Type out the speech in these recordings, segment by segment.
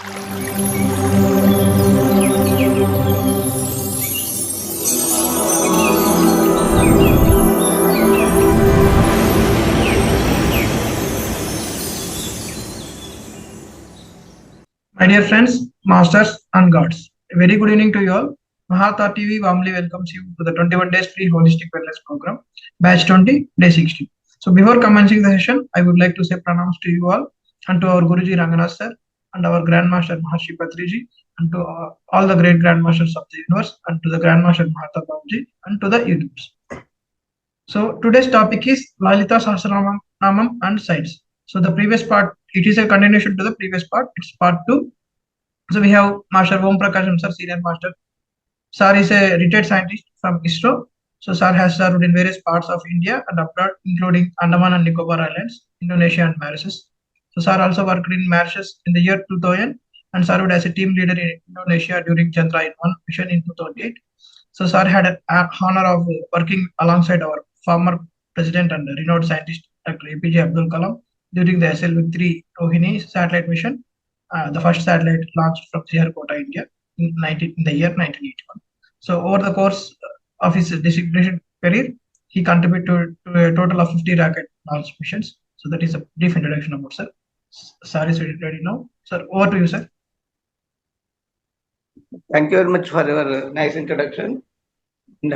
My dear friends, masters and gods, a very good evening to you all. Mahavatar TV warmly welcomes you to the 21 days free holistic wellness program, batch 20, day 60. So before commencing the session, I would like to say pranams to you all and to our Guruji Ranganath sir and our Grandmaster Maharshi Patriji and to all the great Grandmasters of the universe and to the Grandmaster Mahavatar Babuji and to the universe. So today's topic is Lalitha Sahasranamam and sites. So the previous part, it is a continuation to the previous part. It's part 2. So we have Master Prakasham sir, senior master. Sir is a retired scientist from ISRO. So sir has served in various parts of India and abroad, including Andaman and Nicobar Islands, Indonesia and Mauritius. So sir also worked in Mauritius in the year 2000 and served as a team leader in Indonesia during Chandrayaan-1 mission in 2008. So sir had an honor of working alongside our former president and renowned scientist Dr. APJ Abdul Kalam during the SLV-3 Rohini satellite mission, the first satellite launched from Sriharikota, India in the year 1981. So over the course of his distinguished career, he contributed to a total of 50 rocket launch missions. So that is a brief introduction about sir. Sir is ready now. Sir, over to you, sir. Thank you very much for your nice introduction. And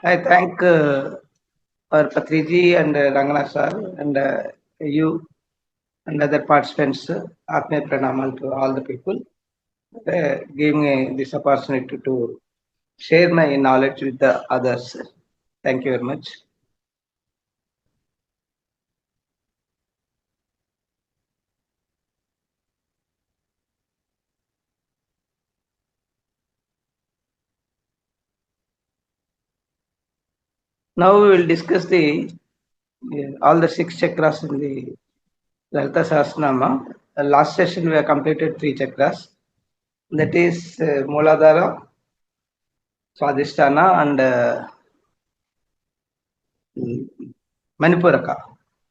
I thank our Patriji and Ranganath sir and you and other participants. Atme Pranamal to all the people. Giving me this opportunity to share my knowledge with the others. Thank you very much. Now we will discuss all the 6 chakras in the Lalitha Sahasranama. Last session we have completed 3 chakras. That is Mooladhara, Swadhisthana and Manipuraka.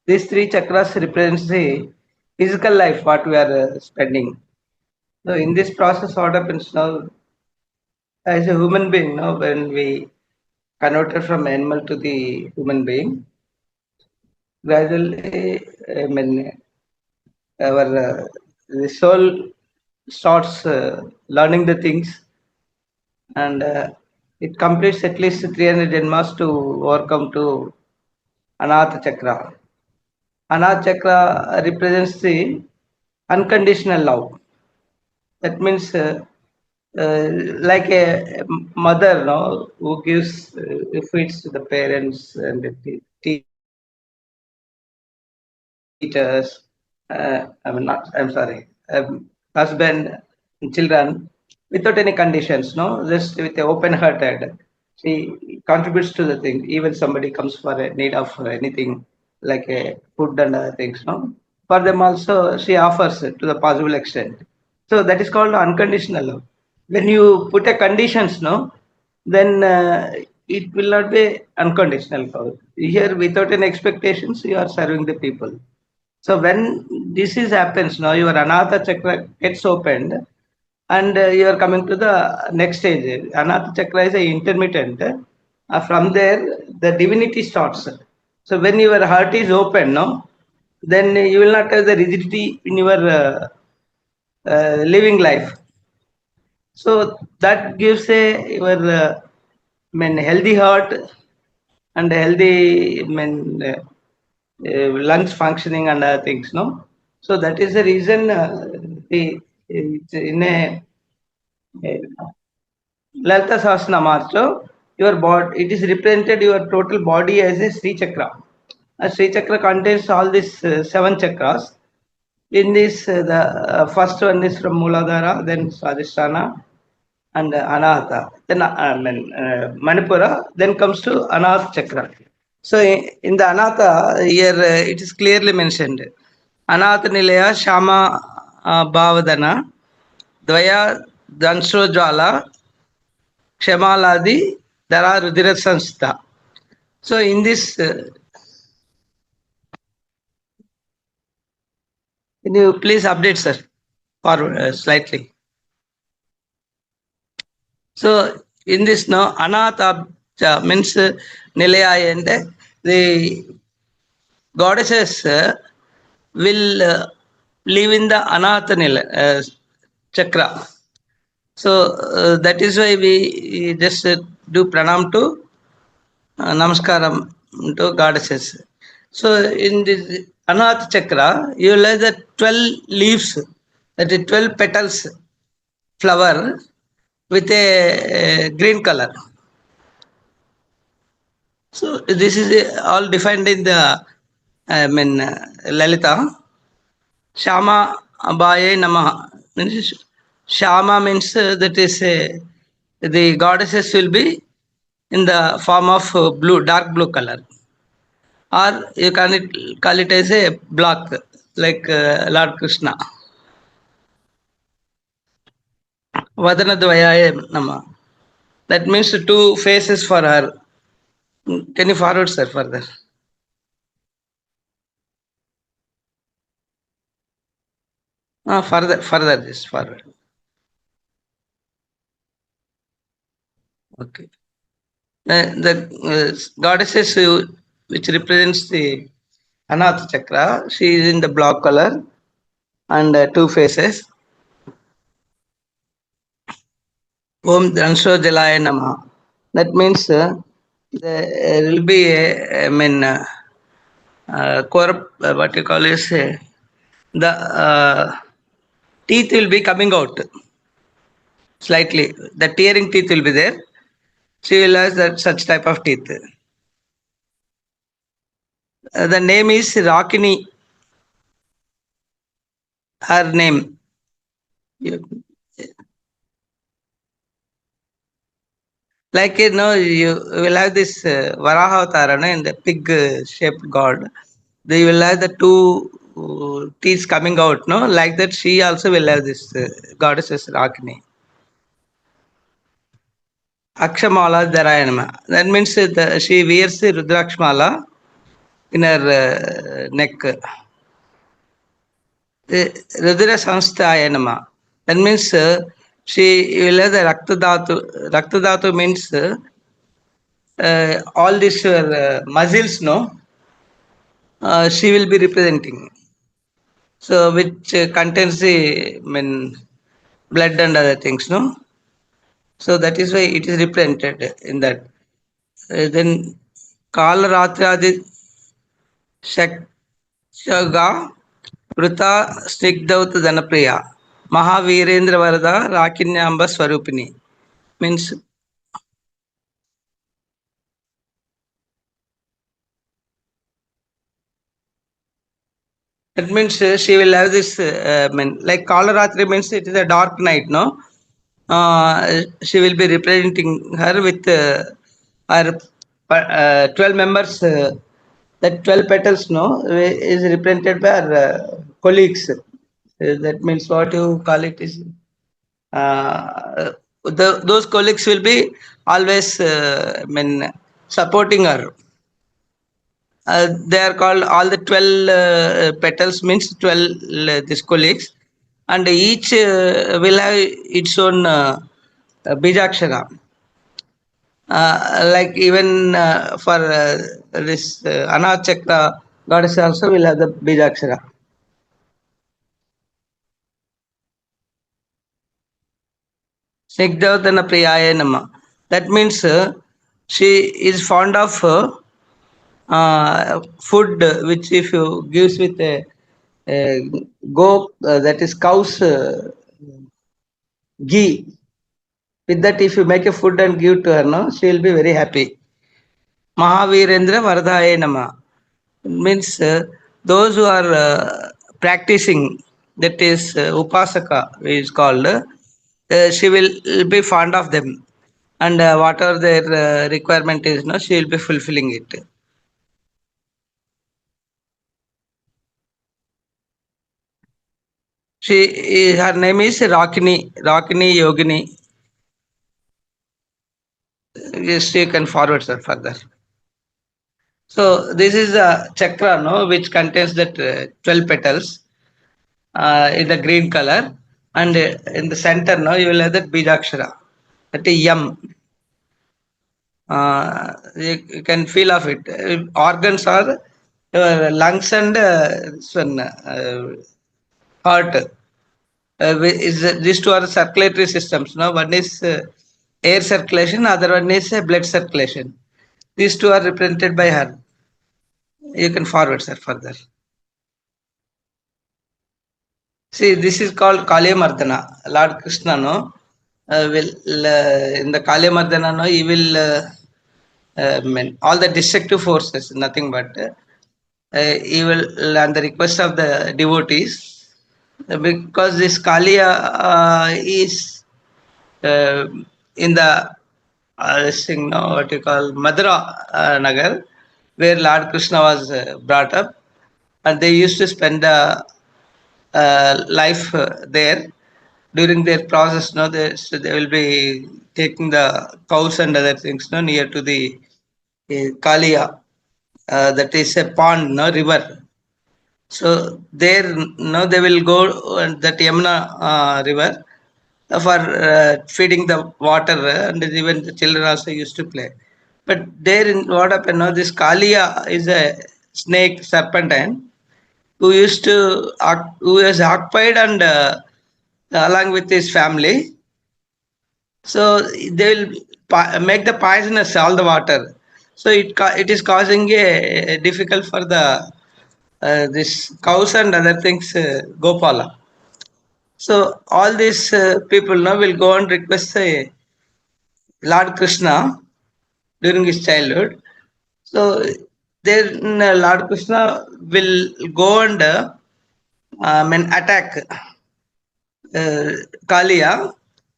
These 3 chakras represents the physical life what we are spending. So in this process, what happens now? As a human being, now when we converted from animal to the human being, gradually, our the soul starts learning the things, and it completes at least 300 janmas to overcome to Anahata Chakra. Anahata Chakra represents the unconditional love. That means like a mother, no, who gives feeds to the parents and the teachers. Husband, children, without any conditions, no, just with the open hearted. She contributes to the thing. Even somebody comes for a need of anything like a food and other things, no. For them also, she offers to the possible extent. So that is called unconditional love. When you put a conditions, no, then it will not be unconditional love. Here, without any expectations, you are serving the people. So when this is happens, now your Anahata Chakra gets opened, and you are coming to the next stage. Anahata Chakra is a intermittent. From there, the divinity starts. So when your heart is open, no, then you will not have the rigidity in your living life. So that gives a your healthy heart and healthy lungs functioning and other things, no. So that is the reason in a Lalitha Sahasranama, your body, it is represented your total body as a Sri Chakra. A Sri Chakra contains all these 7 chakras. In this, the first one is from Mooladhara, then Swadhisthana and Anahata, then Manipura, then comes to Anahata Chakra. So in the Anahata, here it is clearly mentioned. Anahata Nilaya Shama Bhavadana Dvaya Danshrojala Kshamaladi Dara Rudira Sanstha. So in this, can you please update, sir? forward slightly. So in this now, Anatha means Nilaya, and the goddesses will live in the Anatha chakra. So that is why we just do pranam to namaskaram to goddesses. So in this Anatha chakra, you will have the 12 leaves, that is 12 petals flower with a green color. So this is all defined in the Lalita. Shama Abaye Namaha. Means Shama means that is the goddesses will be in the form of blue, dark blue color, or you can call it as a black, like Lord Krishna. Vadanadvayaye Nama. That means two faces for her. Can you forward, sir, further? Further, this forward. Okay. The goddesses which represents the Anath chakra, she is in the black color and two faces. Om Dhansho Jalaya Nama. That means there will be a, what you call is the teeth will be coming out slightly. The tearing teeth will be there. She will have that such type of teeth. The name is Rakini. Her name. Like you know, you will have this Varahavatar in the pig shaped god. They will have the two teeth coming out, no? Like that, she also will have this goddesses Rakini. Akshamala Dharayanama. That means she wears the Rudrakshmala in her neck. Rudra Samstayanama. That means she will have the Raktadhatu. Raktadhatu means all these muscles, no? She will be representing. So, which contains the blood and other things, no? So that is why it is represented in that. Then Kal Ratradi Shakshaga Vrita Snigdauta Danapriya Mahavirendra Varada Rakinyamba Swarupini. Means it means she will have this like Kalaratri means it is a dark night, no? She will be representing her with her 12 members. That 12 petals, no, is represented by her colleagues. That means what you call it is. Those colleagues will be always supporting her. They are called all the 12 petals means 12 these colleagues, and each will have its own bijakshara. Like even for this Anath Chakra goddess also will have the bijakshara. Snigdhavdana Priyaya Nama. That means she is fond of food which if you gives with a go that is cow's ghee. With that, if you make a food and give to her, no, she will be very happy. Mahavirendra Vardhaye Nama. Means those who are practicing, that is Upasaka is called, she will be fond of them. And whatever their requirement is, no, she will be fulfilling it. Her name is Rakini Yogini. Yes, you can forward, sir, further. So this is a chakra, no, which contains that 12 petals in the green color. and in the center now you will have that Bijakshara, that is Yam. You can feel of it. Organs are lungs and this one, heart. These two are circulatory systems. No, one is air circulation, other one is blood circulation. These two are represented by her. You can forward, sir, further. See, this is called Kaliya Mardana. Lord Krishna, no, will in the Kaliya Mardana, no, he will all the destructive forces, nothing but he will, on the request of the devotees, because this Kaliya is in the this thing, no, what you call Madura Nagar, where Lord Krishna was brought up, and they used to spend life there. During their process, no, so they will be taking the cows and other things, no, near to the Kaliya, that is a pond, no, river. So there, no, they will go that Yamuna river for feeding the water, and even the children also used to play. But there, in what happened now, this Kaliya is a snake serpentine who used to who was occupied and along with his family. So they will make the poisonous all the water. So it is causing a difficult for the this cows and other things, Gopala. So all these people now will go and request Lord Krishna during his childhood. So then Lord Krishna will go and attack Kaliya.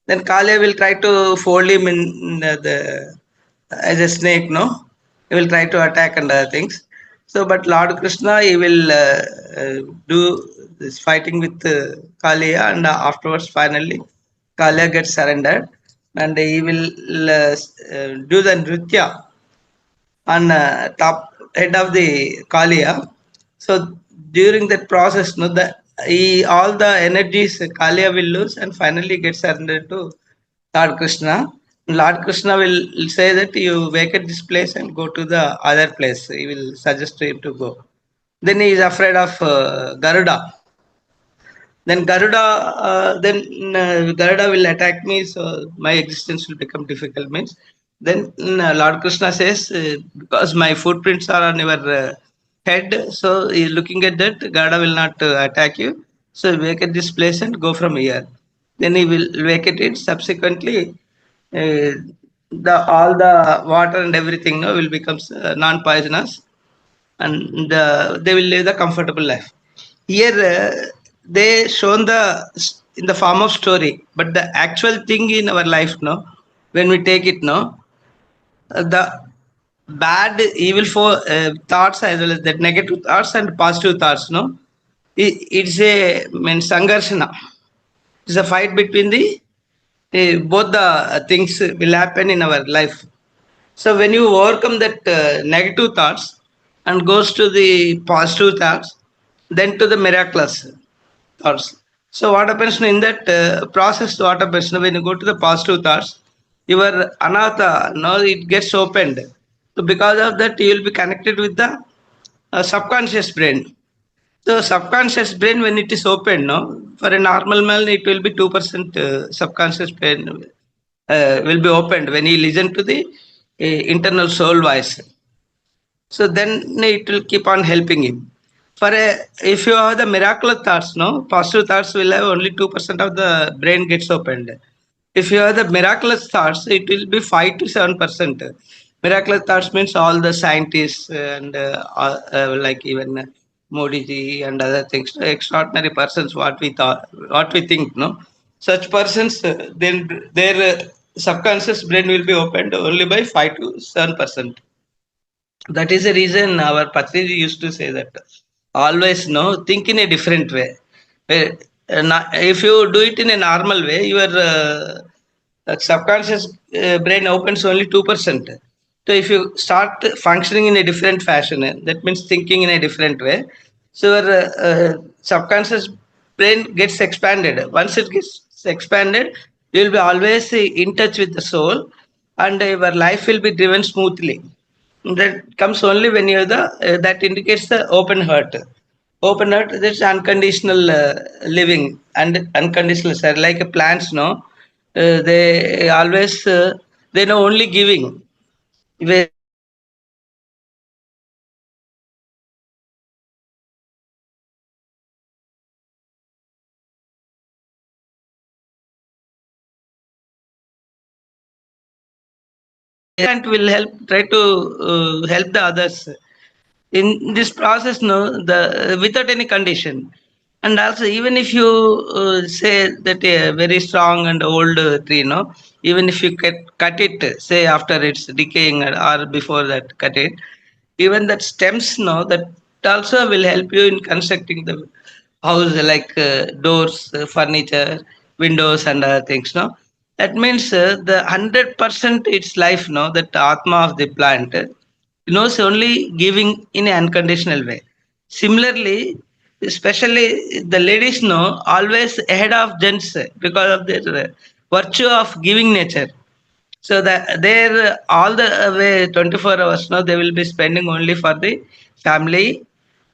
Then Kaliya will try to fold him in as a snake, no? He will try to attack and other things. So, but Lord Krishna, he will do this fighting with Kaliya, and afterwards, finally, Kaliya gets surrendered, and he will do the nritya on top head of the Kaliya. So during that process, no, all the energies Kaliya will lose and finally get surrendered to Lord Krishna. Lord Krishna will say that you vacate this place and go to the other place. He will suggest to him to go. Then he is afraid of Garuda. Then Garuda will attack me, so my existence will become difficult. Means then Lord Krishna says, because my footprints are on your head, so looking at that, Garuda will not attack you. So vacate this place and go from here. Then he will vacate it. Subsequently, the all the water and everything, no, will become non-poisonous, and they will live the comfortable life. Here they shown in the form of story, but the actual thing in our life, no, when we take it, no, the bad evil for thoughts as well as that negative thoughts and positive thoughts, no, it's a sangarshana. It's a fight between the both the things will happen in our life. So when you overcome that negative thoughts and goes to the positive thoughts, then to the miraculous thoughts. So what happens in that process? What happens when you go to the positive thoughts? Your anatha, no, it gets opened. So because of that, you will be connected with the subconscious brain. So subconscious brain, when it is open, no, for a normal man, it will be 2% subconscious brain will be opened when he listen to the internal soul voice. So then it will keep on helping him. If you have the miraculous thoughts, no, positive thoughts will have only 2% of the brain gets opened. If you have the miraculous thoughts, it will be 5 to 7%. Miraculous thoughts means all the scientists and like even Modi ji and other things, extraordinary persons, what we think, no, such persons, then their subconscious brain will be opened only by 5 to 7%. That is the reason our Patriji used to say that always, no, think in a different way. If you do it in a normal way, your subconscious brain opens only 2%. So if you start functioning in a different fashion, that means thinking in a different way. So your subconscious brain gets expanded. Once it gets expanded, you will be always in touch with the soul, and your life will be driven smoothly. That comes only when you have the that indicates the open heart. Open heart, that's unconditional living and unconditional sir. Like plants, no, they always they know only giving. Whereas plant will help try to help the others in this process, no, the without any condition. And also, even if you say that a very strong and old tree, no, even if you cut it, say after it's decaying or before that cut it, even that stems, no, that also will help you in constructing the house, like doors, furniture, windows and other things, no. That means the 100% its life, no, that atma of the plant knows only giving in an unconditional way. Similarly, especially the ladies know always ahead of gents because of their virtue of giving nature. So that they're all the way 24 hours now, they will be spending only for the family,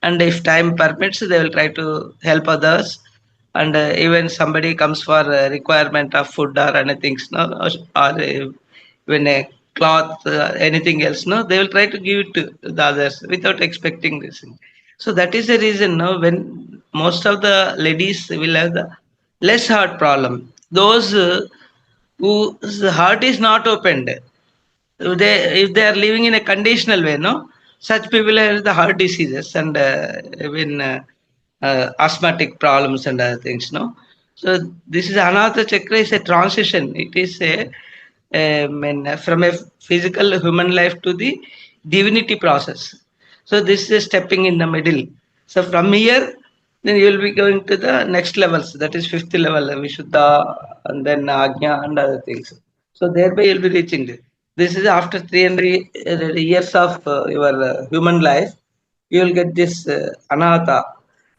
and if time permits, they will try to help others. And even somebody comes for a requirement of food or anything, no, or when a cloth, anything else, no, they will try to give it to the others without expecting this thing. So that is the reason, no, when most of the ladies will have the less heart problem. Those whose heart is not opened, if they are living in a conditional way, no, such people have the heart diseases and even asthmatic problems and other things, no. So this is another chakra is a transition. It is from a physical human life to the divinity process. So this is stepping in the middle. So from here, then you will be going to the next levels. That is fifth level, Vishuddha, and then Agnya and other things. So thereby you'll be reaching it. This is after 300 years of your human life, you will get this anahata.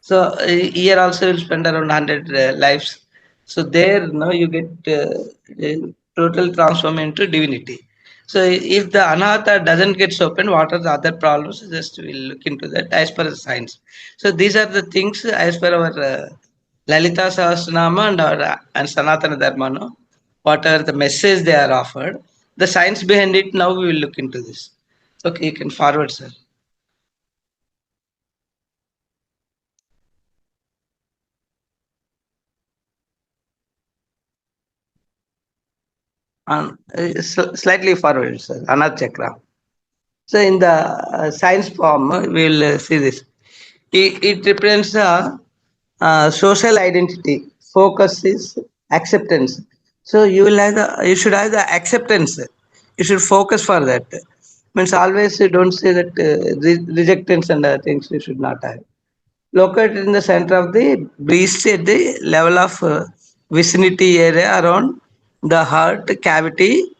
So here also you'll spend around 100 lives. So there, no, you get total transform into divinity. So if the anahata doesn't get open, what are the other problems? Just we'll look into that as per the science. So these are the things as per our Lalita Sahasranama and Sanatana Dharma, no? Whatever the message they are offered, the science behind it, now we will look into this. Okay, you can forward, sir. Slightly forward, sir. Another chakra. So in the science form, we will see this. It represents the social identity. Focus is acceptance. So you should have the acceptance. You should focus for that. Means always you don't say that rejectance and other things you should not have. Located in the center of the breast at the level of vicinity area around the heart cavity,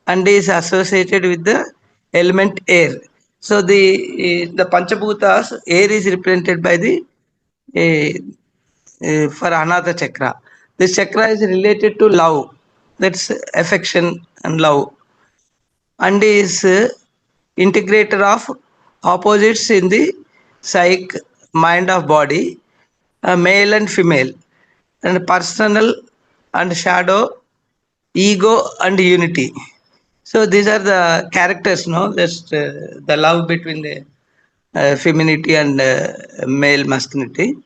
and is associated with the element air. So the Panchabhutas, air is represented by the for another chakra. This chakra is related to love, that's affection and love, and is integrator of opposites in the psyche, mind of body, male and female, and personal and shadow, ego and unity. So these are the characters, no? Just the love between the femininity and male masculinity,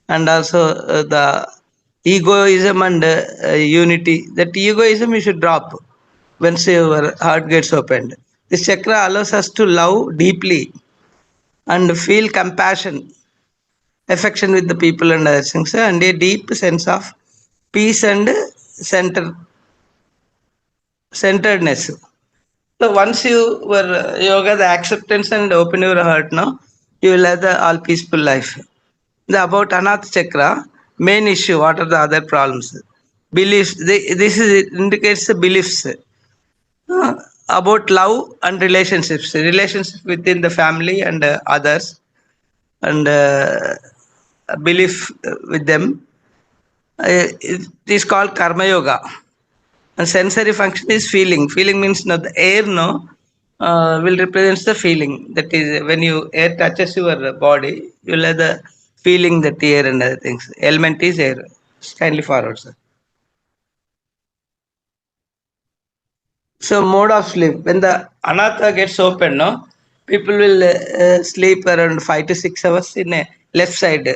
and also the egoism and unity. That egoism you should drop once your heart gets opened. This chakra allows us to love deeply and feel compassion, affection with the people and other things, and a deep sense of peace and centeredness. So once you were yoga, the acceptance and open your heart, no, you will have the all peaceful life. The about Anath Chakra, main issue, what are the other problems? Beliefs, this is, indicates the beliefs about love and relationships, relationships within the family and others, and belief with them. It is called karma yoga. And sensory function is feeling. Feeling means no, the air no will represents the feeling. That is when you air touches your body, you'll have the feeling that air and other things. Element is air. Kindly forward, sir. So mode of sleep. When the anatha gets open, no, people will sleep around 5 to 6 hours in a left side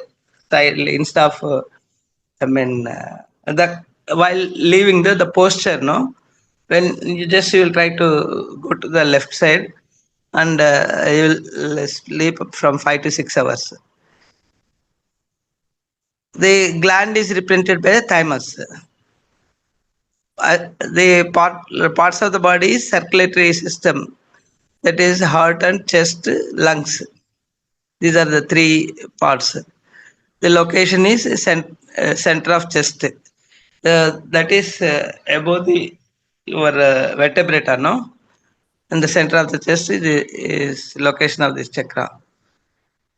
instead of the while leaving the posture, no, when you will try to go to the left side and you will sleep from 5 to 6 hours. The gland is represented by the thymus. The parts of the body is circulatory system, that is heart and chest, lungs. These are the three parts. The location is center of chest. That is above the your vertebrata, no? In the center of the chest is location of this chakra.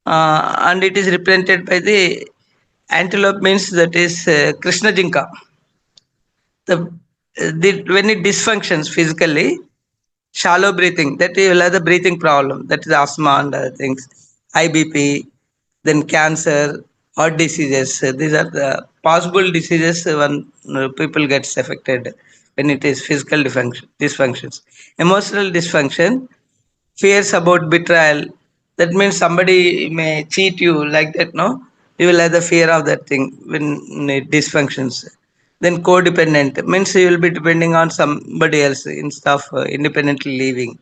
And it is represented by the antelope, means that is Krishna Jinka. When it dysfunctions physically, shallow breathing, that you will have the breathing problem, that is asthma and other things, high bp, then cancer, heart diseases. These are the possible diseases when people gets affected when it is physical dysfunctions. Emotional dysfunction, fears about betrayal, that means somebody may cheat you like that, no, you will have the fear of that thing when it dysfunctions. Then codependent means you will be depending on somebody else instead of independently living,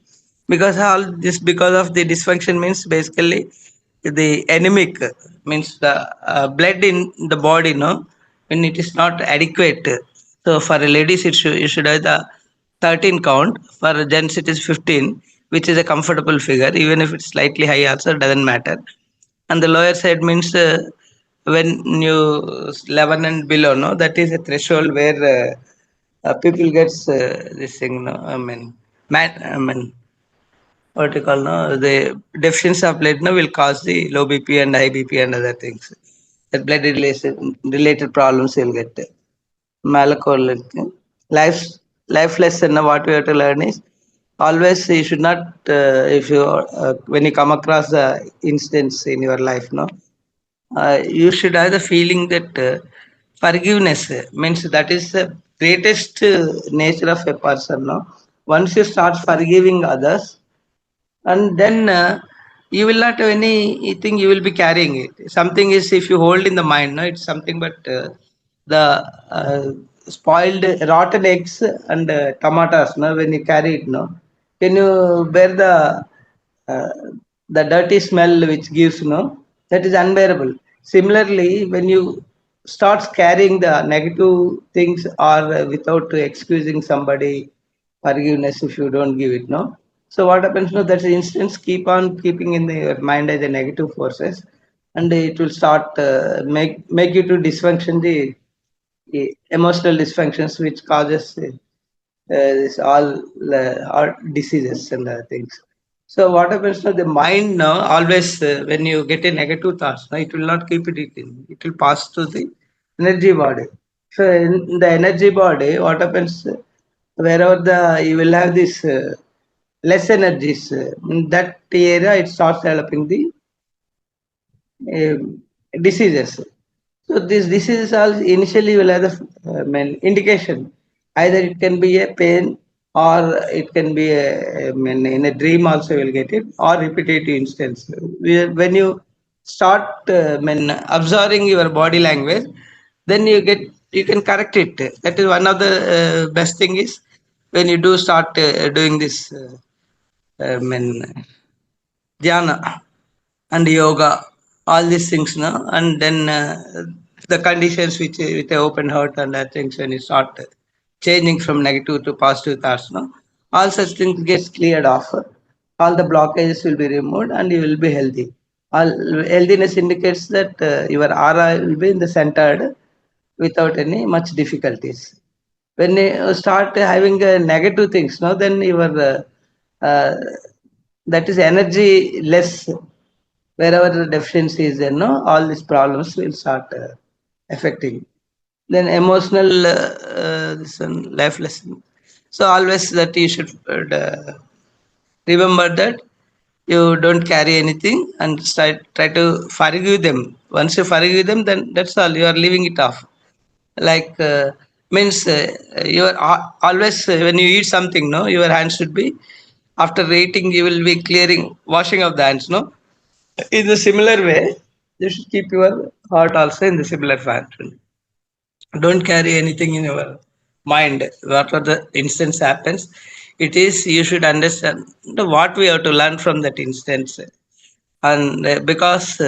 because all this because of the dysfunction means basically the anemic, means the blood in the body, no, when it is not adequate. So for ladies you should have the 13 count, for gents it is 15, which is a comfortable figure, even if it's slightly high also doesn't matter. And the lower side means when you 11 and below, no, that is a threshold where people gets this thing, no, I mean what you call, no, the deficiency of blood, no, will cause the low bp and high bp and other things, that blood related problems you'll get. Malacorrelate life life lesson, what we have to learn is always you should not if you when you come across the instance in your life, no, you should have the feeling that forgiveness means that is the greatest nature of a person, no. Once you start forgiving others, and then you will not have anything you will be carrying it. Something is if you hold in the mind, no, it's something but the uh, spoiled rotten eggs and tomatoes, no, when you carry it, no, can you bear uh, the dirty smell which gives, no, that is unbearable. Similarly, when you start carrying the negative things or without excusing somebody, forgiveness if you don't give it, no, so what happens, no, that instance keep on keeping in your mind as a negative forces, and it will start make you to dysfunction the emotional dysfunctions which causes this all diseases and other things. So what happens now? The mind now always when you get a negative thoughts, now it will not keep it in. It will pass to the energy body. So in the energy body, what happens? Wherever you will have this less energies, in that area it starts developing the diseases. So this diseases all initially will have the indication. Either it can be a pain or it can be in a dream also you will get it, or repetitive instance. When you start observing your body language, then you can correct it. That is one of the best thing is when you do start doing this Dhyana and yoga, all these things, no, and then the conditions which with the open heart and other things, when you start changing from negative to positive thoughts, no, all such things gets cleared off. All the blockages will be removed, and you will be healthy. All healthiness indicates that your aura will be in the centered without any much difficulties. When you start having negative things, no, then your uh, that is energy less, Wherever the deficiency is there, no, all these problems will start affecting. Then emotional this one, life lesson. So always that you should remember that you don't carry anything and try to forgive them. Once you forgive them, then that's all, you are leaving it off. Like means you are always when you eat something, no, your hands should be, after eating you will be clearing, washing of the hands, no. In the similar way, you should keep your heart also in the similar fashion. Don't carry anything in your mind. Whatever the instance happens, it is, you should understand what we have to learn from that instance. And because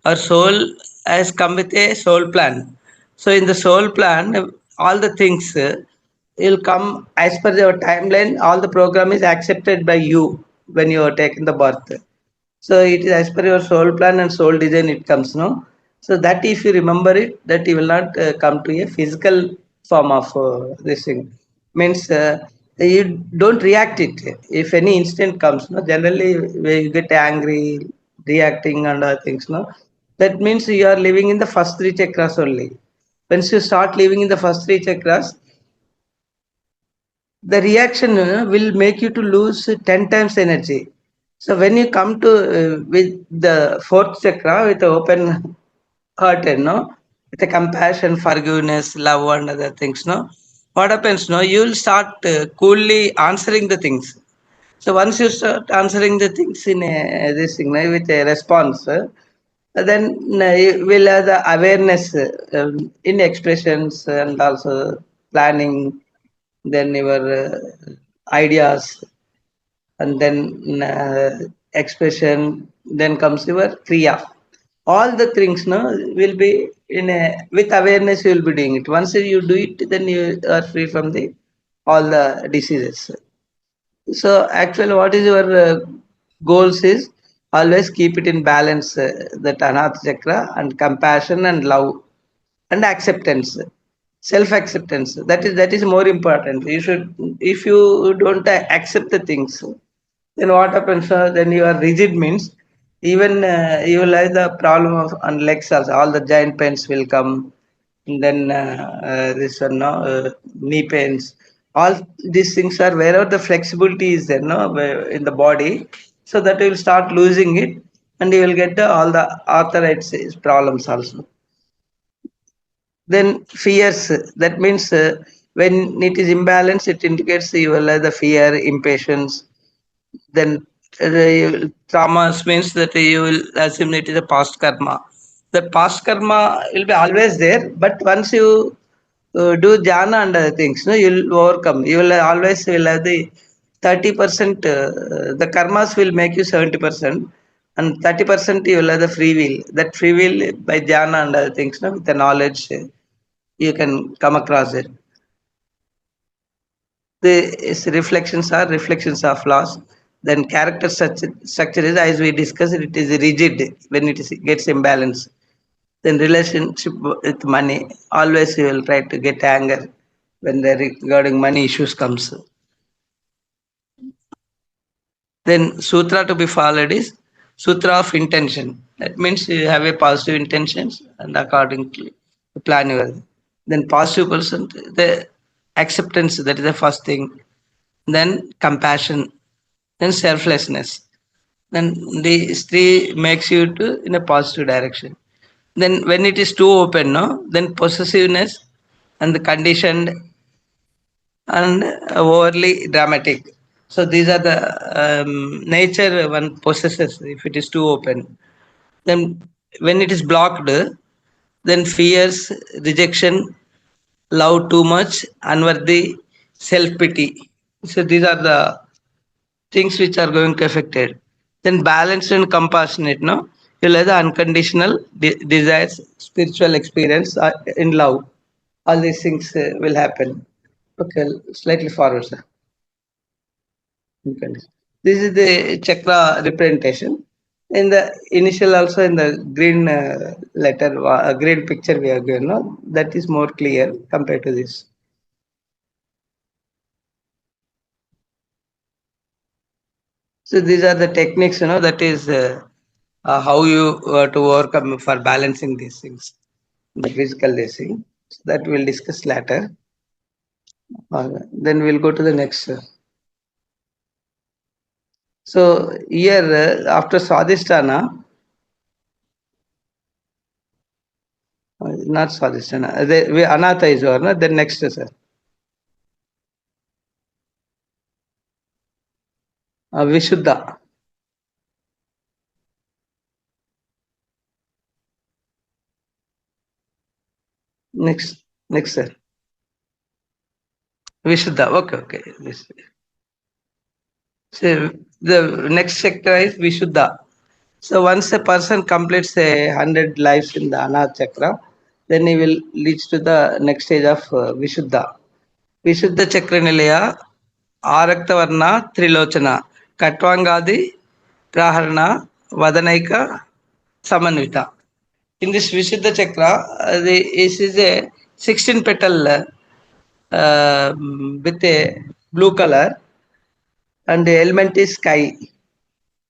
our soul has come with a soul plan. So in the soul plan, all the things will come as per your timeline. All the program is accepted by you when you are taking the birth. So it is as per your soul plan and soul design it comes, no. So that if you remember it, that you will not come to a physical form of this thing. Means you don't react it. If any instant comes, no, generally you get angry, reacting and other things, no. That means you are living in the first three chakras only. Once you start living in the first three chakras, the reaction will make you to lose 10 times energy. So when you come to with the fourth chakra with the open hearted, no, with the compassion, forgiveness, love and other things, no, what happens, no, you will start coolly answering the things. So once you start answering the things in a, this thing, no, with a response, then you will have the awareness in expressions and also planning, then your ideas, and then expression, then comes your kriya. All the things, no, will be in a, with awareness you will be doing it. Once you do it, then you are free from the all the diseases. So actually what is your goals is, always keep it in balance, that anath chakra and compassion and love and acceptance, self acceptance, that is more important. You should, if you don't accept the things, then what happens, then you are rigid, means even you will have the problem of on legs also, all the joint pains will come. And then this one, no, knee pains, all these things are wherever the flexibility is there, no, in the body. So that you will start losing it, and you will get all the arthritis problems also. Then fears, that means when it is imbalanced, it indicates you will have the fear, impatience. Then traumas means that you will assume it is a past karma. The past karma will be always there, but once you do jhana and other things, no, you will overcome. You will always will have the 30%. The karmas will make you 70%, and 30% you will have the free will. That free will by jhana and other things, no, with the knowledge, you can come across it. The reflections are reflections of laws. Then character structure is, as we discussed, it is rigid when it is, gets imbalanced. Then relationship with money, always you will try to get anger when the regarding money issues comes. Then sutra to be followed is sutra of intention. That means you have a positive intentions and accordingly you plan your. Then positive person, the acceptance, that is the first thing. Then compassion, then selflessness. Then these three makes you to in a positive direction. Then when it is too open, no, then possessiveness and the conditioned and overly dramatic. So these are the nature one possesses if it is too open. Then when it is blocked, then fears, rejection, love too much, unworthy, self pity. So these are the things which are going to affect it. Then balanced and compassionate, no? You'll have the unconditional desires, spiritual experience in love. All these things will happen. Okay, slightly forward, sir. Okay. This is the chakra representation. In the initial, also in the green letter, green picture we are given, no? That is more clear compared to this. So these are the techniques, that is how you to overcome for balancing these things, the physical thing. So that we'll discuss later. Then we'll go to the next. So here after Swadhisthana, not Swadhisthana, Anatha is over. No? Then next, sir. Vishuddha. Next, sir. Vishuddha. Okay. So the next sector is Vishuddha. So once a person completes 100 lives in the Anat Chakra, then he will reach to the next stage of Vishuddha. Vishuddha Chakra Nilaya, Araktavarna, Trilochana, Katvangadi, Praharana, Vadanaika, Samanvita. In this Vishuddha Chakra, this is a 16 petal with a blue color, and the element is sky.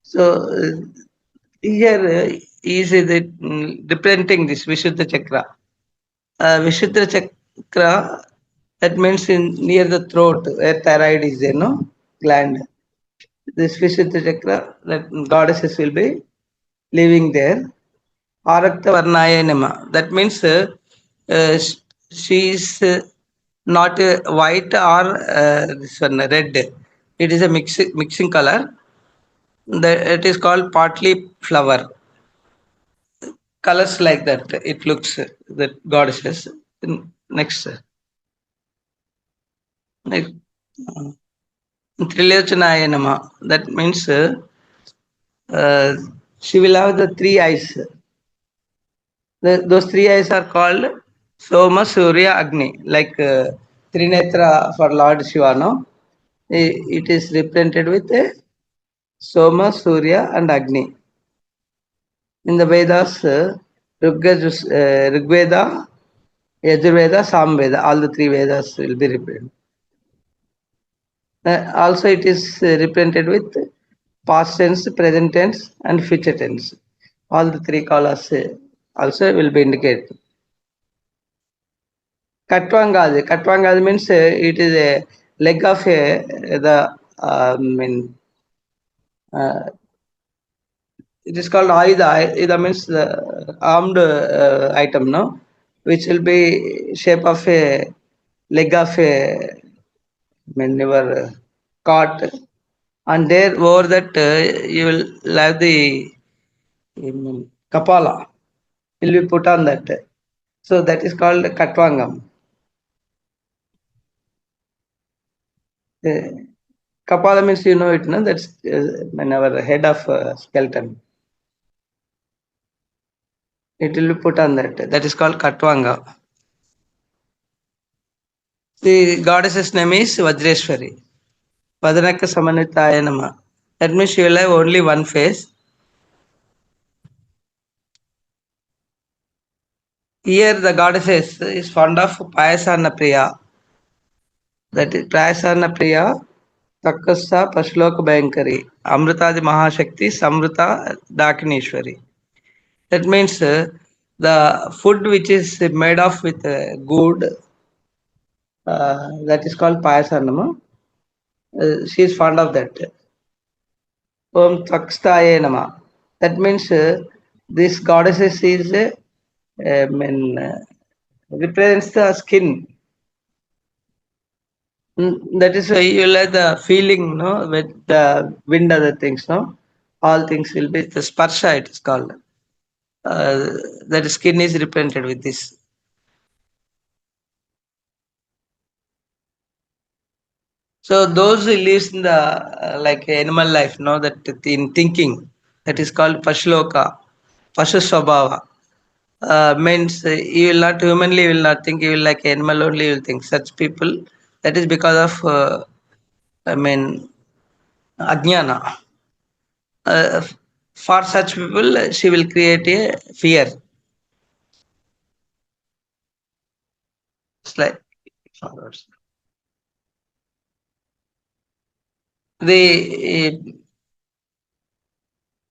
So here is it representing this Vishuddha Chakra. Vishuddha Chakra, that means in near the throat where thyroid is there, no gland. This Vishuddha Chakra, that goddesses will be living there. Arakta Varnaya Enema. That means she is not white or this one red. It is a mixing color. It is called partly flower. Colors like that. It looks that goddesses. Next, next. Trilochanaya Nama. That means uh, she will have the three eyes. Those three eyes are called Soma, Surya, Agni, like Trinetra for Lord Shiva. No? It is represented with Soma, Surya, and Agni. In the Vedas, Rigveda, Yajurveda, Samveda, all the three Vedas will be represented. Also, it is represented with past tense, present tense, and future tense. All the three colors also will be indicated. Katvangadi. Katvangadi means it is a leg of the uh, it is called Aida. Aida means the armed item, no, which will be shape of a leg of a never caught, and there over that you will have the kapala will be put on that. So that is called Katvangam. Uh, Kapala means you know it, no? That's our head of skeleton. It will be put on that. That is called Katvanga. The goddess's name is Vajreshwari. Vadanaka Samanitaya Nama. That means she will have only one face. Here the goddess is fond of Payasana Priya. That is Payasana Priya, Takasa Pashloka Bayankari, Amritadi Mahashakti, Samrita Dakineshwari. That means the food which is made of with good, that is called Payasanama. She is fond of that. Om Takstaye Nama. That means this goddess is represents the skin. That is why you will have the feeling, no, with the wind, other things, no. All things will be the sparsha. It is called. Uh, that skin is represented with this. So those who lives in the like animal life, know that in thinking, that is called Pashloka, Pashu Swabhava. Means you will not humanly will not think, you will like animal only will think. Such people, that is because of I mean Ajnana. Uh, for such people, she will create a fear. It's like the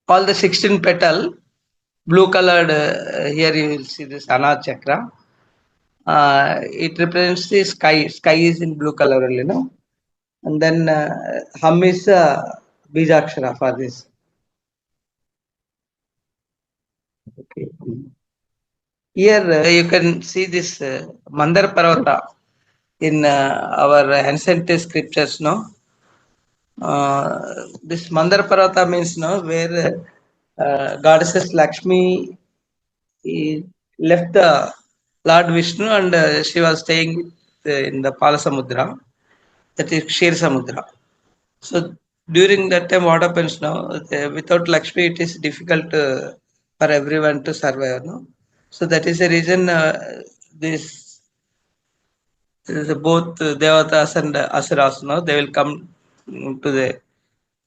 all the 16 petal, blue colored, here you will see this Anad chakra. It represents the sky. Sky is in blue color only, no? And then Hum is Bijakshara for this. Okay. Here you can see this Mandar Parvata in our ancient scriptures, no? This Mandar Parvata means, no, where goddesses Lakshmi left the Lord Vishnu and she was staying in the Palasamudra, that is Kshir Samudra. So during that time, what happens now? Without Lakshmi, it is difficult for everyone to survive. No, so that is the reason this both Devatas and Asuras, no, they will come to the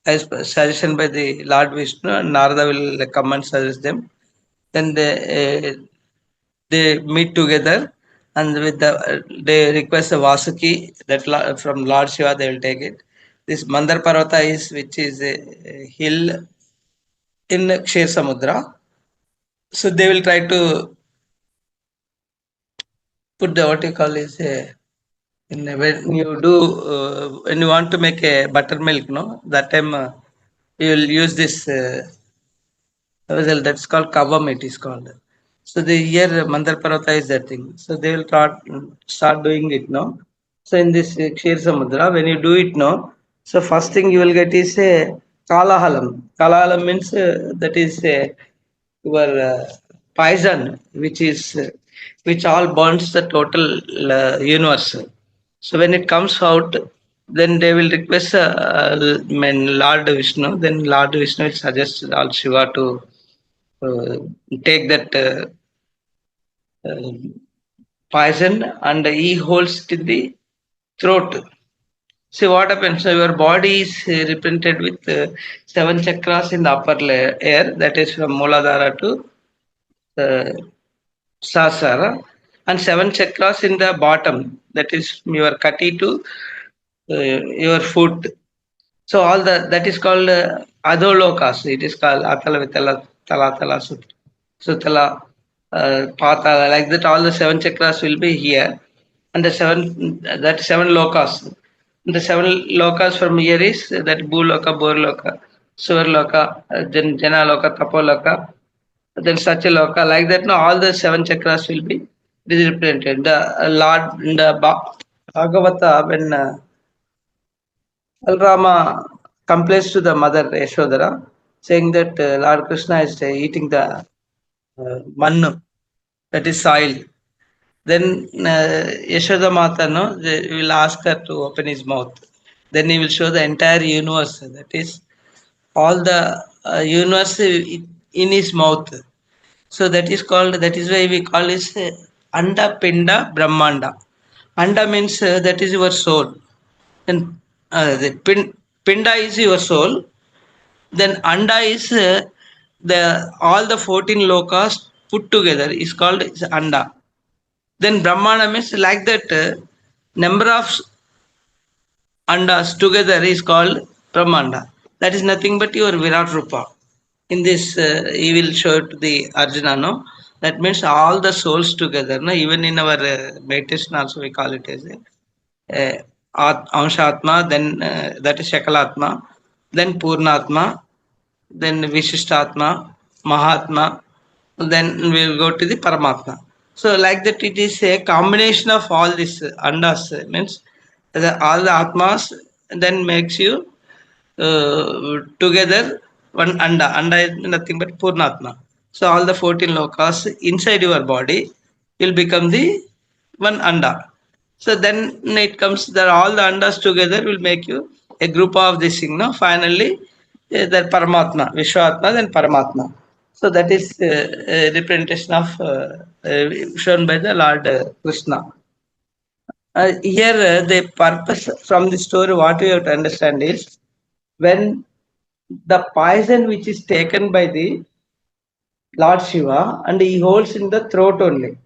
as per suggestion by the Lord Vishnu, and Narada will come and suggest them. Then they meet together, and with the they request a Vasuki that from Lord Shiva they will take it. This Mandar Parvata is which is a hill in Kshir Samudra. So they will try to put the what you call is a when you do when you want to make a buttermilk, no, that time you will use this vessel that's called kavam. It is called. So the here Mandar Parvata is that thing. So they will start doing it, no. So in this Kshir Samudra, when you do it, no, so first thing you will get is a Kalahalam. Kalahalam means that is your poison, which is which all burns the total universe. So when it comes out, then they will request Lord Vishnu. Then Lord Vishnu will suggest Lord Shiva to uh, take that uh, poison, and he holds it in the throat. See what happens. So your body is represented with seven chakras in the upper layer, air, that is from Muladhara to uh, Sahasrara, and seven chakras in the bottom, that is your kati to your foot. So all that is called adolokas. It is called Atala Vitala Tala Tala Sutala Patala. Like that, all the seven chakras will be here, and the seven lokas. The seven lokas from here is that Bhuloka, Borloka, Suvarloka, then Janaloka, Tapoloka, then Satyaloka. Like that, no, all the seven chakras will be represented. The Lord in the Bhagavata, when Balrama complains to the mother Yashodhara, saying that Lord Krishna is eating the mannu, that is soil. Then Yashoda Mata, no, they will ask her to open his mouth. Then he will show the entire universe. That is all the universe in his mouth. So that is called. That is why we call it Anda Pinda Brahmanda. Anda means that is your soul. Then the Pinda is your soul. Then Anda is the all the 14 lokas put together is called is Anda. Then Brahmana means like that number of Andas together is called Brahmanda. That is nothing but your Virat Rupa. In this, he will show to the Arjuna, no? That means all the souls together, no? Even in our meditation also we call it as Amshatma, then that is Shakalatma, then Purnatma, then Vishishtatma, Mahatma, then we'll go to the Paramatma. So like that it is a combination of all these andas, means all the atmas then makes you together one anda. Anda is nothing but Purnatma. So all the 14 lokas inside your body will become the one anda. So then it comes that all the andas together will make you a group of this thing. No, finally that Paramatma, Vishwatma, then Paramatma. So that is representation of shown by the Lord Krishna. Here, the purpose from the story, what we have to understand is when the poison which is taken by the Lord Shiva and he holds in the throat only.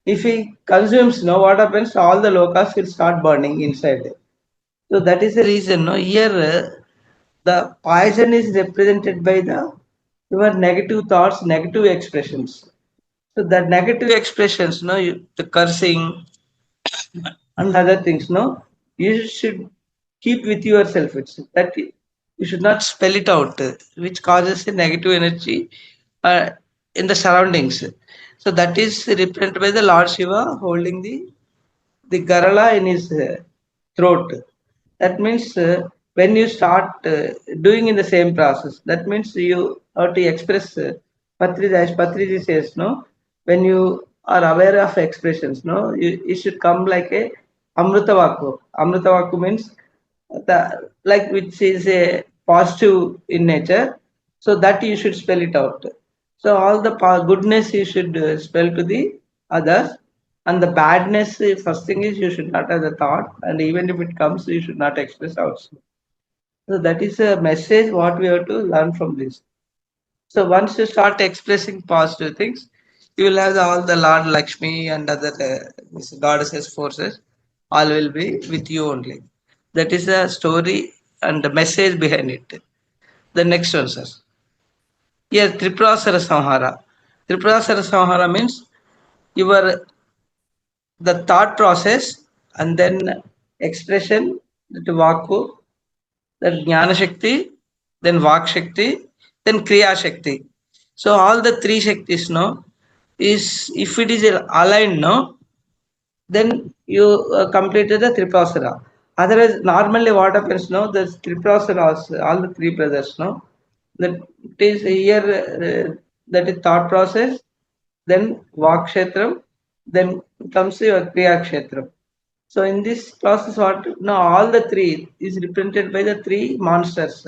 If he consumes, no, what happens? All the lokas will start burning inside. So that is the reason. No, here the poison is represented by the your negative thoughts, negative expressions. So that negative expressions, no, the cursing and other things, no, you should keep with yourself. It's that you should not spell it out, which causes a negative energy uh, in the surroundings. So that is represented by the Lord Shiva holding the Garala in his throat. That means when you start doing in the same process, that means you have to express. Patriji, as Patriji says, no, when you are aware of expressions, no, you should come like a Amrita Vaku. Amrita Vaku means the like which is a positive in nature, so that you should spell it out. So all the goodness you should spell to the others, and the badness, first thing is you should not have the thought, and even if it comes, you should not express also. So that is a message what we have to learn from this. So once you start expressing positive things, you will have all the Lord Lakshmi and other goddesses forces, all will be with you only. That is the story and the message behind it. The next one, sir. Here, Tripurasara Samhara. Tripurasara Samhara means your the thought process and then expression, that Vaku, then Jnana Shakti, then Vak Shakti, then Kriya Shakti. So all the three Shaktis, no, is if it is aligned, no, then you completed the Tripasara. Otherwise, normally what happens, no, the Tripasaras, all the three brothers, no, that it is here, that is thought process, then Vakshetram, then comes your Kriya Kshetram. So in this process, what no, all the three is represented by the three monsters.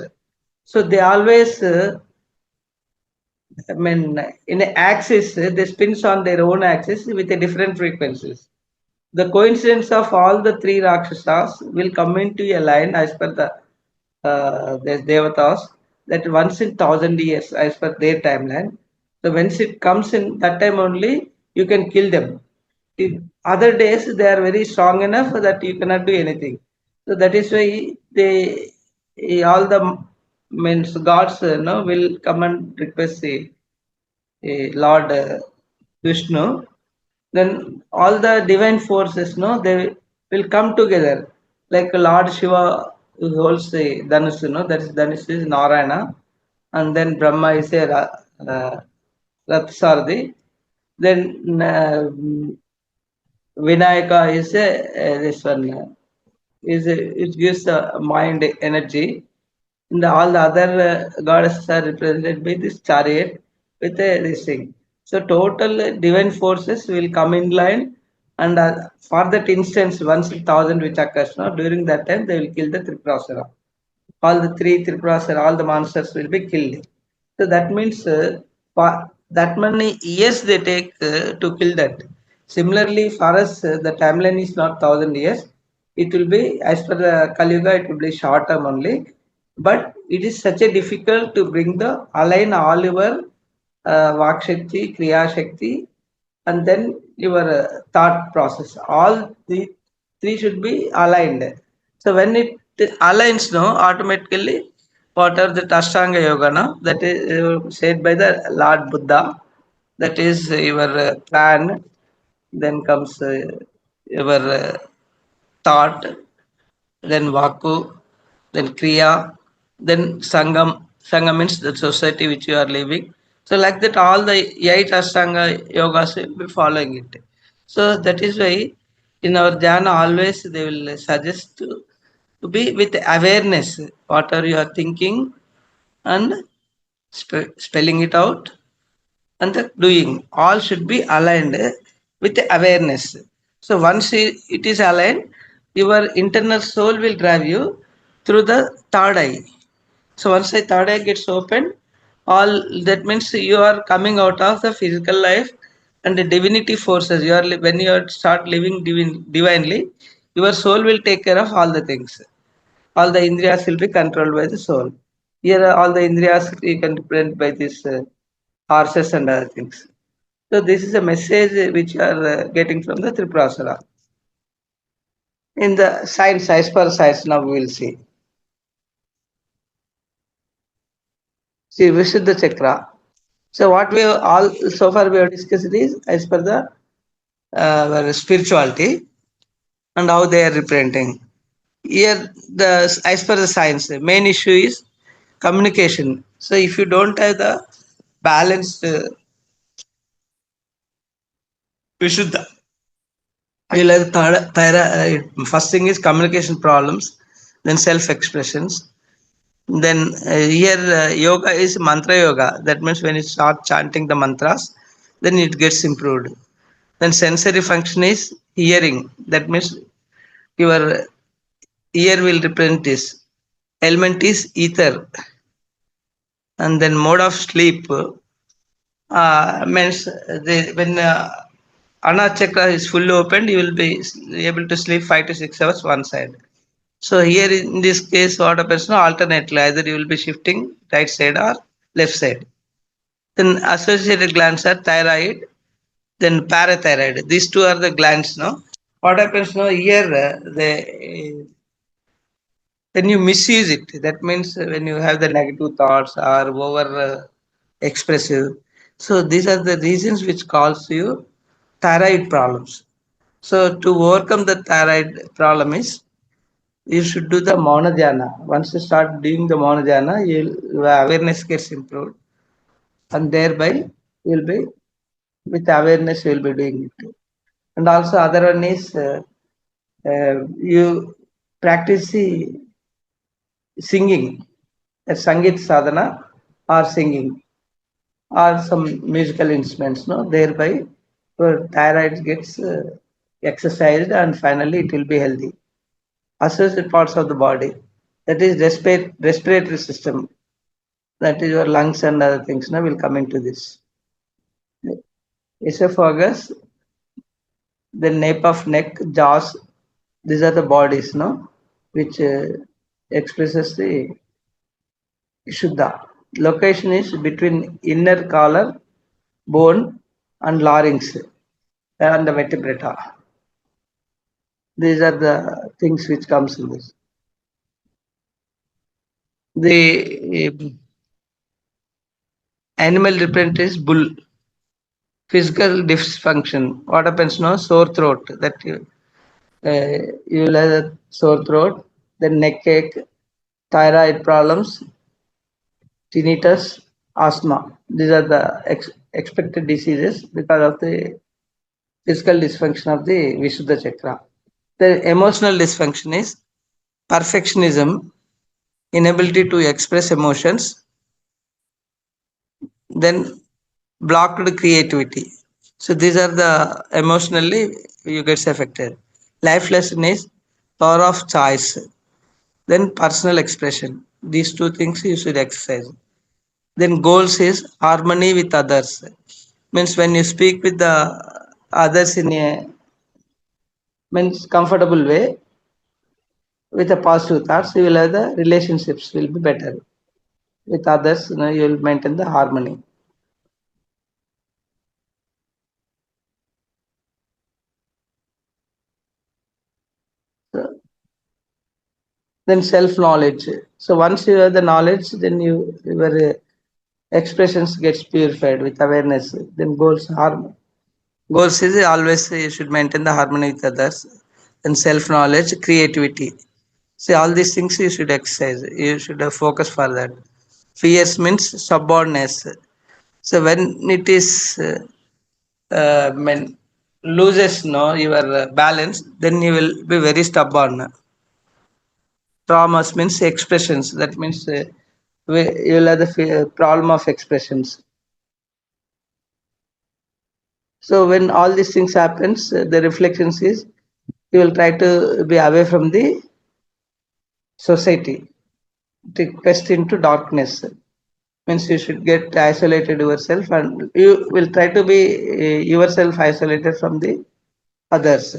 So they always, I mean, in an axis, they spins on their own axis with a different frequencies. The coincidence of all the three Rakshasas will come into a line as per the Devatas, that once in 1,000 years as per their timeline. So once it comes in that time only, you can kill them. In other days, they are very strong enough that you cannot do anything. So that is why they all the means gods no, will come and request Lord Vishnu, then all the divine forces, no, they will come together. Like Lord Shiva who holds the Dhanush, no, that is Dhanush is Narayana, and then Brahma is a Rath Sarthi. Then Vinayaka is a this one is it gives the mind energy. And all the other goddesses are represented by this chariot with this thing. So total divine forces will come in line, and for that instance, once in 1,000 which occurs, no, during that time they will kill the Tripurasara. All the three Tripurasara, all the monsters will be killed. So that means for that many years they take to kill that. Similarly, for us, the timeline is not 1,000 years. It will be as per the Kali Yuga, it will be short term only. But it is such a difficult to bring the align all your Vak Shakti, Kriya Shakti, and then your thought process. All the three should be aligned. So when it aligns, no, automatically whatever the Ashtanga Yoga, no, that is said by the Lord Buddha, that is your plan, then comes your thought, then Vaku, then Kriya, then Sangam. Sangam means the society which you are living. So like that, all the 8 Ashtanga yogas will be following it. So that is why in our Dhyana always they will suggest to be with awareness, what are you are thinking, and spelling it out, and the doing all should be aligned with the awareness. So once it is aligned, your internal soul will drive you through the third eye. So once the third eye gets opened, all that means you are coming out of the physical life, and the divinity forces you are when you start living divinely, your soul will take care of all the things. All the indriyas will be controlled by the soul. Here, all the indriyas you can represent by this horses and other things. So this is a message which you are getting from the Tripurasara. In the science, as per science, now we will see. See, Vishuddha Chakra. So what we all so far we have discussed is as per the spirituality and how they are representing. Here, the as per the science, the main issue is communication. So if you don't have the balanced Vishuddha, you'll have first thing is communication problems, then self-expressions. Then here yoga is mantra yoga. That means when you start chanting the mantras, then it gets improved. Then sensory function is hearing. That means your ear will represent this. Element is ether. And then mode of sleep means when Ana chakra is fully opened, you will be able to sleep 5 to 6 hours one side. So here in this case, what happens now? Alternately, either you will be shifting right side or left side. Then associated glands are thyroid, then parathyroid. These two are the glands now. What happens now? Here, then you misuse it. That means when you have the negative thoughts or over expressive. So these are the reasons which cause you thyroid problems. So to overcome the thyroid problem is you should do the Mauna Dhyana. Once you start doing the Mauna Dhyana, your awareness gets improved, and thereby you will be with awareness you will be doing it. And also other one is you practice the singing, a Sangit sadhana or singing or some musical instruments. No, thereby your thyroid gets exercised and finally it will be healthy. Associated parts of the body, that is respiratory system, that is your lungs and other things. Now we'll come into this. Esophagus, the nape of neck, jaws, these are the bodies, no, which expresses the Shuddha. Location is between inner collar, bone, and larynx and the vertebrata. These are the things which comes in this. The animal represent is bull. Physical dysfunction. What happens now? Sore throat. That you will have a sore throat, then neck ache, thyroid problems, tinnitus, asthma. These are the expected diseases because of the physical dysfunction of the Vishuddha chakra. The emotional dysfunction is perfectionism, inability to express emotions, then blocked creativity. So these are the emotionally you gets affected. Life lesson is power of choice. Then personal expression. These two things you should exercise. Then goals is harmony with others. Means when you speak with the others in a means comfortable way with a positive thoughts, you will have the relationships will be better with others. You will maintain the harmony. So, then self knowledge. So once you have the knowledge, then your expressions gets purified with awareness. Then goals harmony. Goals is always you should maintain the harmony with others. Then self knowledge, creativity. See all these things you should exercise. You should focus for that. Fears means stubbornness. So when it is when loses no your balance, then you will be very stubborn. Traumas means expressions. That means you will have the problem of expressions. So when all these things happens, the reflections is you will try to be away from the society, to quest into darkness. Means you should get isolated yourself, and you will try to be yourself isolated from the others.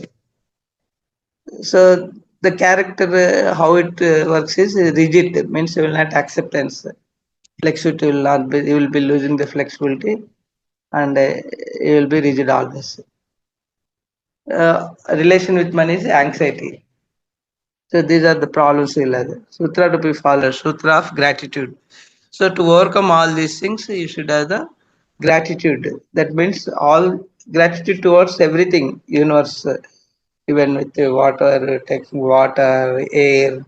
So the character, how it works is rigid. Means you will not acceptance. Flexibility will not be. You will be losing the flexibility, and you will be rigid always. Relation with money is anxiety. So these are the problems we'll have. Sutra to be followed. Sutra of gratitude. So to overcome all these things, you should have the gratitude. That means all gratitude towards everything, universe, even with the water, taking water, air,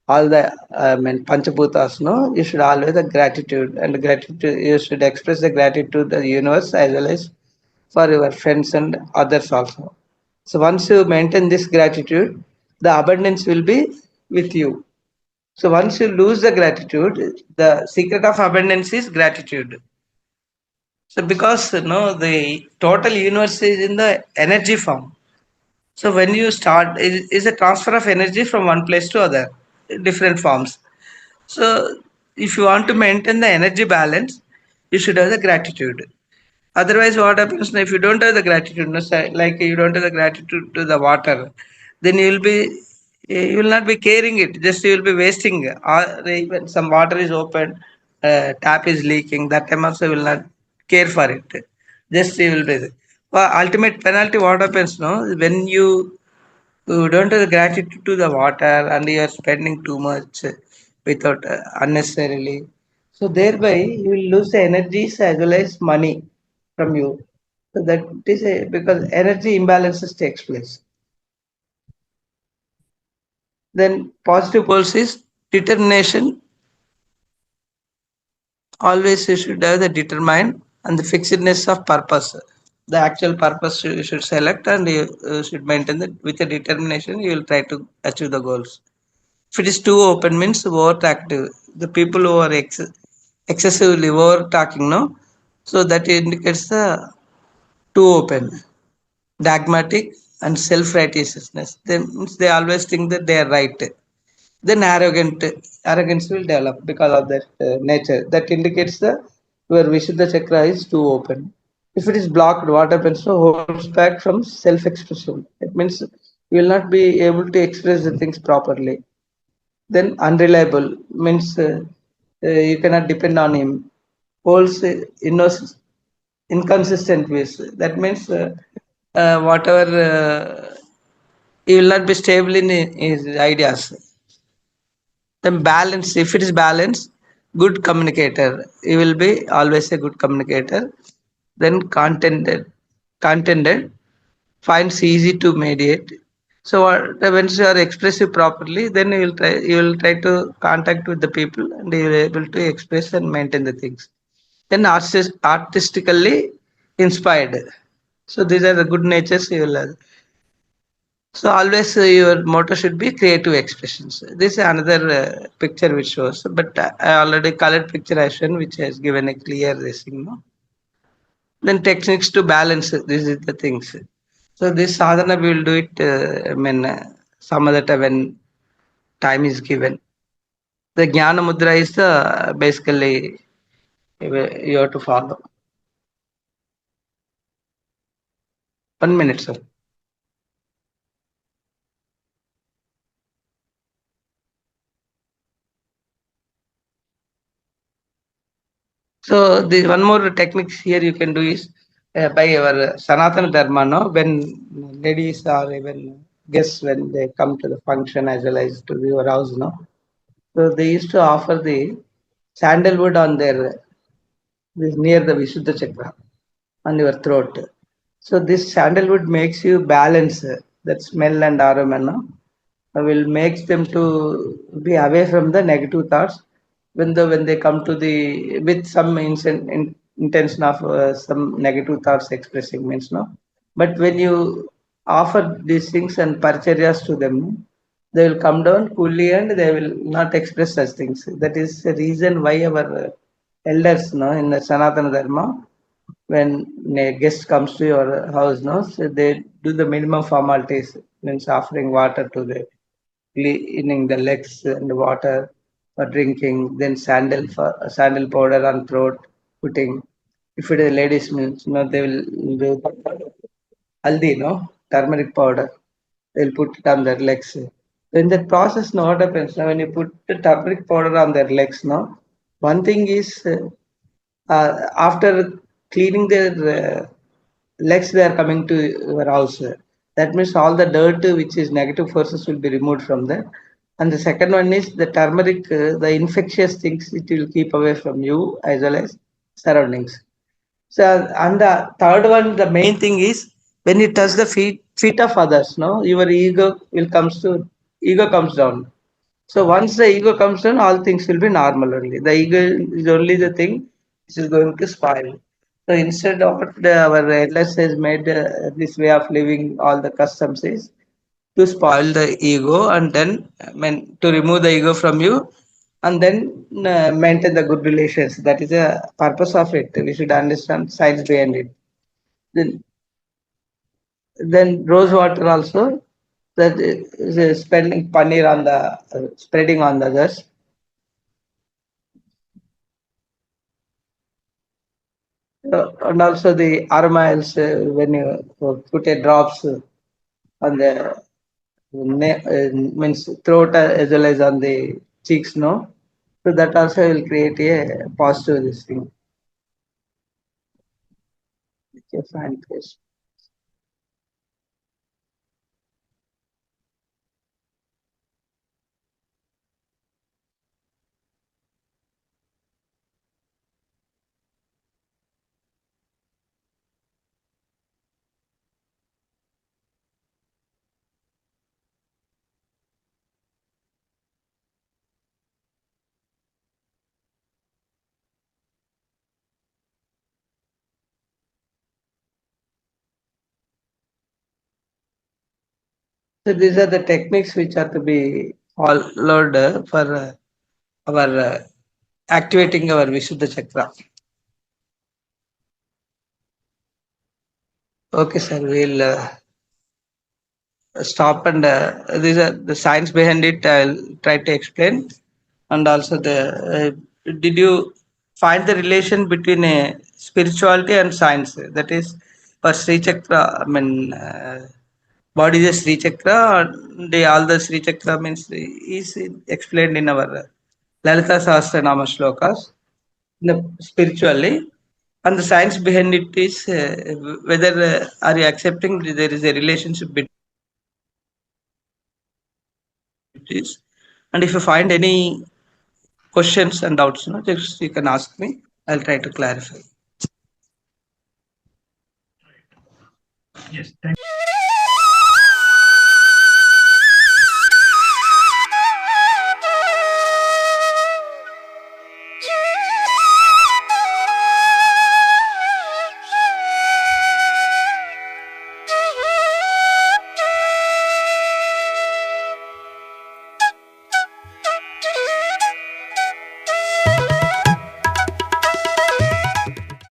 all the panchabhutas, no, you should always have gratitude, and gratitude you should express the gratitude to the universe as well as for your friends and others also. So once you maintain this gratitude, the abundance will be with you. So once you lose the gratitude, the secret of abundance is gratitude. So because the total universe is in the energy form. So when you start, is a transfer of energy from one place to other, different forms. So if you want to maintain the energy balance, you should have the gratitude. Otherwise, what happens if you don't have the gratitude, no, like you don't have the gratitude to the water, then you will not be caring it. Just you will be wasting. Or even some water is open, tap is leaking. That time also you will not care for it. Just you will be. Well, ultimate penalty. What happens? No, when you don't have the gratitude to the water and you are spending too much without unnecessarily. So thereby you will lose the energies as well as money from you. So that is because energy imbalances takes place. Then positive goals is determination. Always you should have the determined and the fixedness of purpose. The actual purpose you should select and you should maintain that with a determination you will try to achieve the goals. If it is too open means overactive. The people who are excessively over talking, no, so that indicates the too open, dogmatic, and self-righteousness. They always think that they are right. Then arrogance will develop because of that nature. That indicates the where Vishuddha chakra is too open. If it is blocked, what happens? So holds back from self-expression. It means you will not be able to express the things properly. Then unreliable means you cannot depend on him. Holds inconsistent ways. That means whatever he will not be stable in his ideas. Then balance. If it is balanced, good communicator. He will be always a good communicator. Then contented finds easy to mediate. So when you are expressive properly, then you will try to contact with the people and you will able to express and maintain the things. Then artistically inspired. So these are the good natures you will have. So always your motto should be creative expressions. This is another picture which shows, but I already colored picture I shown which has given a clear this thing. No? Then techniques to balance. This is the things. So this sadhana we will do it. Some other time when time is given. The jnana mudra is the basically you have to follow. 1 minute, sir. So the one more techniques here you can do is by our Sanatana Dharma, no? When ladies or even guests when they come to the function as well as to your house, no? So they used to offer the sandalwood on their this near the Vishuddha Chakra on your throat. So this sandalwood makes you balance that smell and aroma, no? Will makes them to be away from the negative thoughts when they come to the with some intention of some negative thoughts expressing means no. But when you offer these things and parcharyas to them, they will come down coolly and they will not express such things. That is the reason why our elders, no, in the Sanatana Dharma, when a guest comes to your house, no, so they do the minimum formalities, means offering water to the cleaning the legs and water for drinking, then sandal powder on throat putting. If it is ladies means they will do haldi, turmeric powder. They'll put it on their legs. In that process, what happens now when you put the turmeric powder on their legs, one thing is after cleaning their legs, they are coming to your house. That means all the dirt which is negative forces will be removed from there. And the second one is the turmeric, the infectious things it will keep away from you as well as surroundings. So, and the third one, the main thing is when you touch the feet of others, no, your ego comes down. So once the ego comes down, all things will be normal only. The ego is only the thing which is going to spoil. So instead of our elders has made this way of living, all the customs is to spoil the ego and then to remove the ego from you and then maintain the good relations. That is the purpose of it. We should understand science behind it. Then rose water also, that is spending paneer on the spreading on the others. And also the aroma oils, when you put a drops on the means throat as well as on the cheeks, no. So that also will create a positive this thing. Okay, fine, please. So these are the techniques which are to be followed for our activating our Vishuddha chakra. Okay, sir, we'll stop and these are the science behind it. I'll try to explain, and also the did you find the relation between spirituality and science? That is, for Sri Chakra. I mean, what is a Sri Chakra? The all the Sri Chakra means is explained in our Lalitha Sahasranamam shlokas. Spiritually, and the science behind it is whether are you accepting there is a relationship between this, and if you find any questions and doubts, just you can ask me. I'll try to clarify. Yes, thank